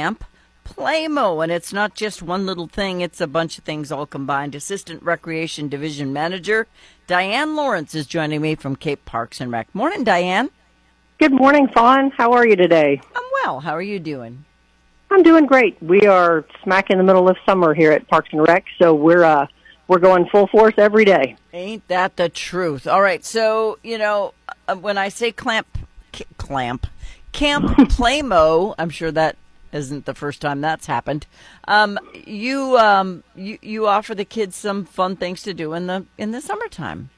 camp-playmo, and it's not just one little thing, it's a bunch of things all combined. Assistant Recreation Division Manager Diane Lawrence is joining me from Cape Parks and Rec. Morning, Diane. Good morning, Fawn. How are you today? I'm well. How are you doing? I'm doing great. We are smack in the middle of summer here at Parks and Rec, so we're going full force every day. Ain't that the truth? All right, so, when I say camp-playmo, I'm sure that isn't the first time that's happened. You offer the kids some fun things to do in the summertime.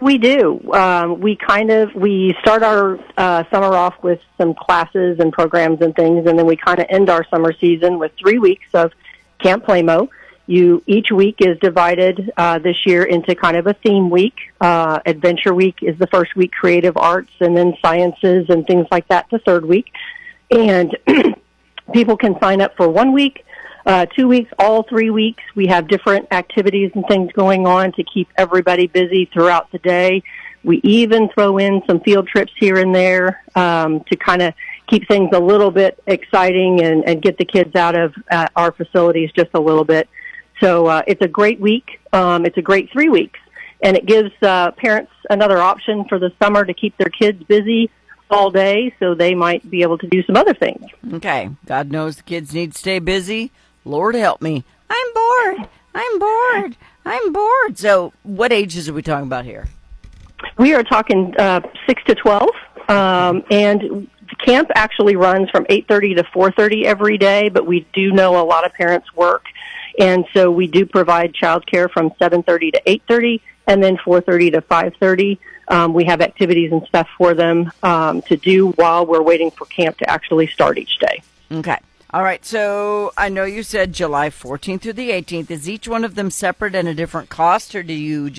We do. We start our summer off with some classes and programs and things, and then we kind of end our summer season with 3 weeks of Camp Playmo. Each week is divided this year into kind of a theme week. Adventure week is the first week, creative arts, and then sciences and things like that the third week. And people can sign up for 1 week, 2 weeks, all 3 weeks. We have different activities and things going on to keep everybody busy throughout the day. We even throw in some field trips here and there to kind of keep things a little bit exciting and get the kids out of our facilities just a little bit. So it's a great week. It's a great 3 weeks, and it gives parents another option for the summer to keep their kids busy all day, so they might be able to do some other things. Okay. God knows the kids need to stay busy. Lord help me. I'm bored. I'm bored. I'm bored. So what ages are we talking about here? We are talking 6 to 12, and the camp actually runs from 8:30 to 4:30 every day, but we do know a lot of parents work. And so we do provide childcare from 7:30 to 8:30, and then 4:30 to 5:30. We have activities and stuff for them to do while we're waiting for camp to actually start each day. Okay. All right. So I know you said July 14th through the 18th. Is each one of them separate and a different cost, or do you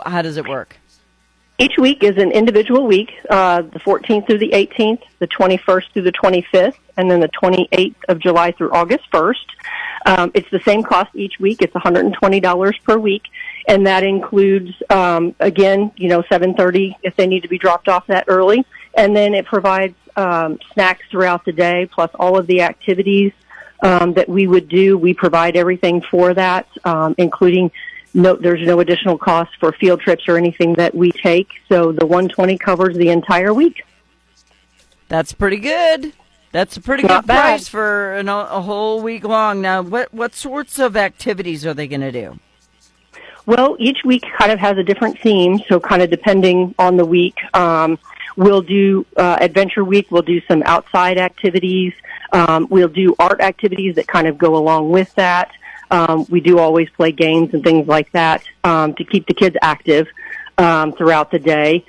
how does it work? Each week is an individual week, the 14th through the 18th, the 21st through the 25th, and then the 28th of July through August 1st. It's the same cost each week. It's $120 per week, and that includes, again, 7:30 if they need to be dropped off that early, and then it provides snacks throughout the day, plus all of the activities that we would do. We provide everything for that, including there's no additional cost for field trips or anything that we take, so the $120 covers the entire week. That's pretty good. That's a pretty good price for a whole week long. Now, what sorts of activities are they going to do? Well, each week kind of has a different theme, so kind of depending on the week. We'll do Adventure Week. We'll do some outside activities. We'll do art activities that kind of go along with that. We do always play games and things like that to keep the kids active throughout the day.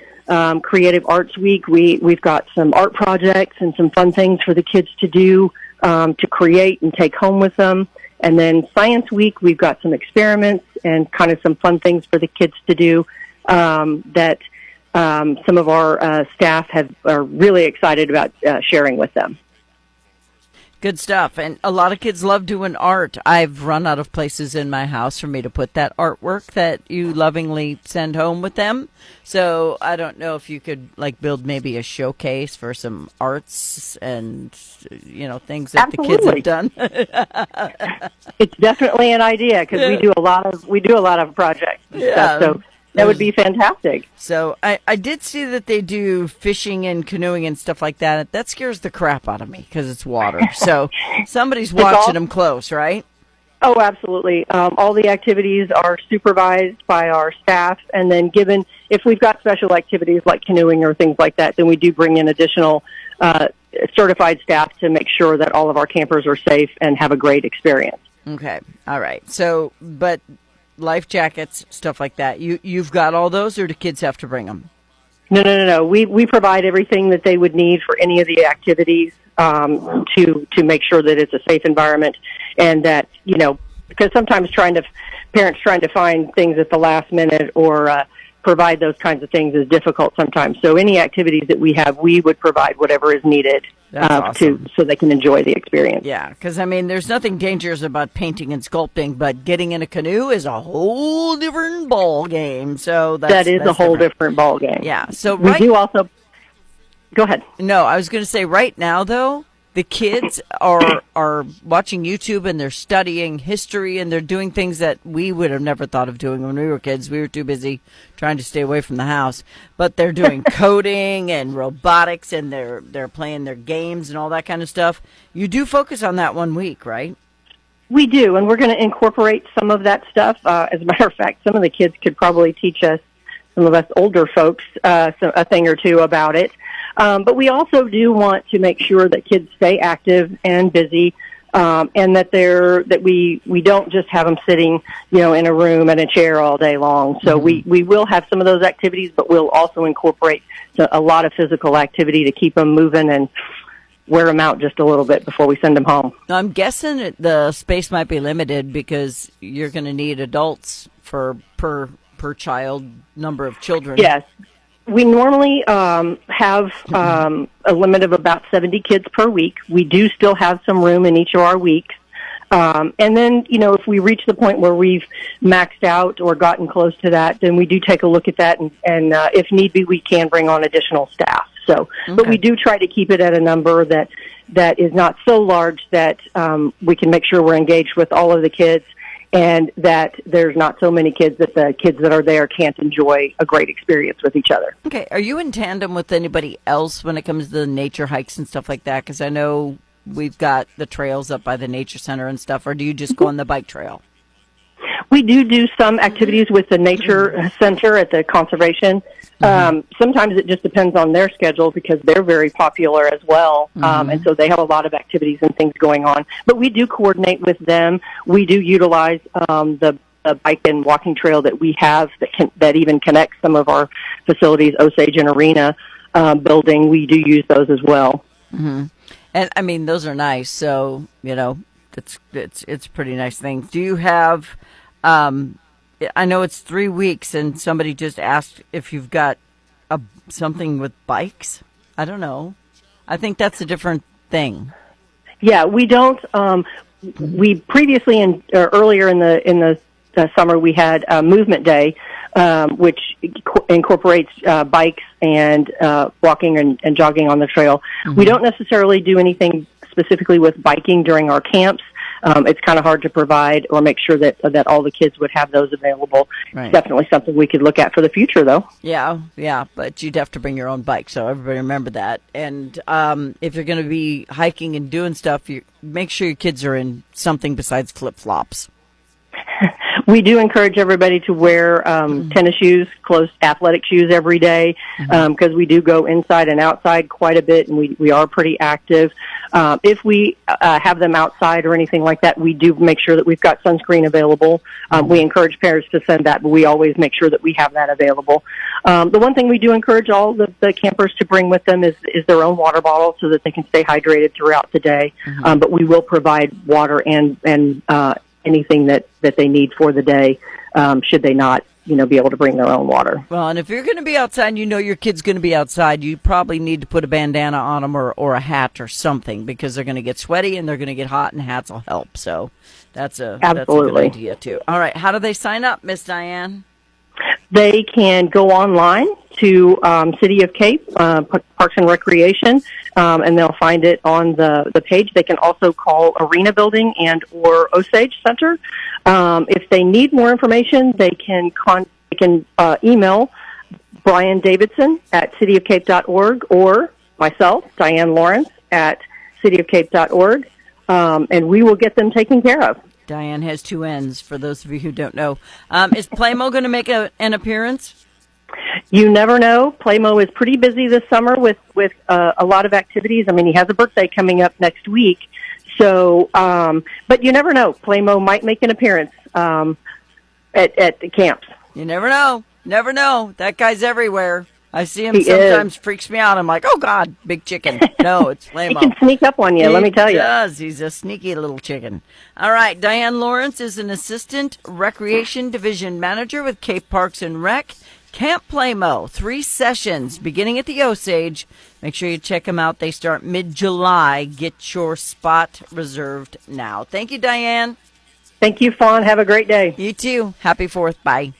Creative Arts Week, we've got some art projects and some fun things for the kids to do, to create and take home with them. And then Science Week, we've got some experiments and kind of some fun things for the kids to do that some of our staff are really excited about sharing with them. Good stuff. And a lot of kids love doing art. I've run out of places in my house for me to put that artwork that you lovingly send home with them. So I don't know if you could build maybe a showcase for some arts and, things that Absolutely. The kids have done. It's definitely an idea because we do a lot of projects and stuff. So that would be fantastic. So I did see that they do fishing and canoeing and stuff like that. That scares the crap out of me because it's water. So somebody's watching them close, right? Oh, absolutely. All the activities are supervised by our staff, and then if we've got special activities like canoeing or things like that, then we do bring in additional certified staff to make sure that all of our campers are safe and have a great experience. Okay. All right. So, but life jackets, stuff like that. You've got all those, or do kids have to bring them? No. We provide everything that they would need for any of the activities to make sure that it's a safe environment, and that because sometimes parents trying to find things at the last minute or provide those kinds of things is difficult sometimes. So any activities that we have, we would provide whatever is needed so they can enjoy the experience. Yeah, because, there's nothing dangerous about painting and sculpting, but getting in a canoe is a whole different ball game. So that's a whole different ball game. Yeah. So we do also... Go ahead. No, I was going to say right now, though, the kids are watching YouTube and they're studying history and they're doing things that we would have never thought of doing when we were kids. We were too busy trying to stay away from the house. But they're doing coding and robotics and they're playing their games and all that kind of stuff. You do focus on that 1 week, right? We do, and we're going to incorporate some of that stuff. As a matter of fact, some of the kids could probably teach us, some of us older folks, a thing or two about it. But we also do want to make sure that kids stay active and busy, and that we don't just have them sitting, in a room and a chair all day long. So we will have some of those activities, but we'll also incorporate a lot of physical activity to keep them moving and wear them out just a little bit before we send them home. Now, I'm guessing the space might be limited because you're going to need adults for per child number of children. Yes. We normally have a limit of about 70 kids per week. We do still have some room in each of our weeks. And then, if we reach the point where we've maxed out or gotten close to that, then we do take a look at that, and if need be, we can bring on additional staff. So, But we do try to keep it at a number that is not so large that we can make sure we're engaged with all of the kids, and that there's not so many kids that the kids that are there can't enjoy a great experience with each other. Okay. Are you in tandem with anybody else when it comes to the nature hikes and stuff like that? Because I know we've got the trails up by the nature center and stuff, or do you just go on the bike trail? We do some activities with the nature center at the conservation. Sometimes it just depends on their schedule because they're very popular as well. And so they have a lot of activities and things going on. But we do coordinate with them. We do utilize the bike and walking trail that we have that even connects some of our facilities, Osage and Arena building. We do use those as well. Mm-hmm. And I mean, those are nice. So, it's a pretty nice thing. Do you have, I know it's 3 weeks and somebody just asked if you've got something with bikes. I don't know. I think that's a different thing. Yeah, we don't, we previously earlier in the summer we had a movement day, which incorporates bikes and walking and jogging on the trail. Mm-hmm. We don't necessarily do anything specifically with biking during our camps. It's kind of hard to provide or make sure that all the kids would have those available. Right. Definitely something we could look at for the future, though. Yeah, but you'd have to bring your own bike, so everybody remember that. And if you're going to be hiking and doing stuff, make sure your kids are in something besides flip-flops. We do encourage everybody to wear tennis shoes, closed athletic shoes every day, because we do go inside and outside quite a bit, and we are pretty active. If we have them outside or anything like that, we do make sure that we've got sunscreen available. We encourage parents to send that, but we always make sure that we have that available. The one thing we do encourage all the campers to bring with them is their own water bottle so that they can stay hydrated throughout the day. But we will provide water and anything that they need for the day, should they not, be able to bring their own water. Well, and if you're going to be outside and your kid's going to be outside, you probably need to put a bandana on them or a hat or something because they're going to get sweaty and they're going to get hot, and hats will help. So that's a good idea, too. All right. How do they sign up, Miss Diane? They can go online to City of Cape, Parks and Recreation, and they'll find it on the page. They can also call Arena Building and or Osage Center. If they need more information, they can email Brian Davidson at cityofcape.org or myself, Diane Lawrence, at cityofcape.org, and we will get them taken care of. Diane has two N's, for those of you who don't know. Is Playmo going to make an appearance? You never know. Playmo is pretty busy this summer with a lot of activities. I mean, he has a birthday coming up next week. So, but you never know. Playmo might make an appearance at the camps. You never know. Never know. That guy's everywhere. I see him sometimes, freaks me out. I'm like, oh, God, big chicken. No, it's Playmo. He can sneak up on you, let me tell you. He does. He's a sneaky little chicken. All right, Diane Lawrence is an Assistant Recreation Division Manager with Cape Parks and Rec. Camp Playmo, 3 sessions beginning at the Osage. Make sure you check them out. They start mid-July. Get your spot reserved now. Thank you, Diane. Thank you, Fawn. Have a great day. You too. Happy 4th. Bye.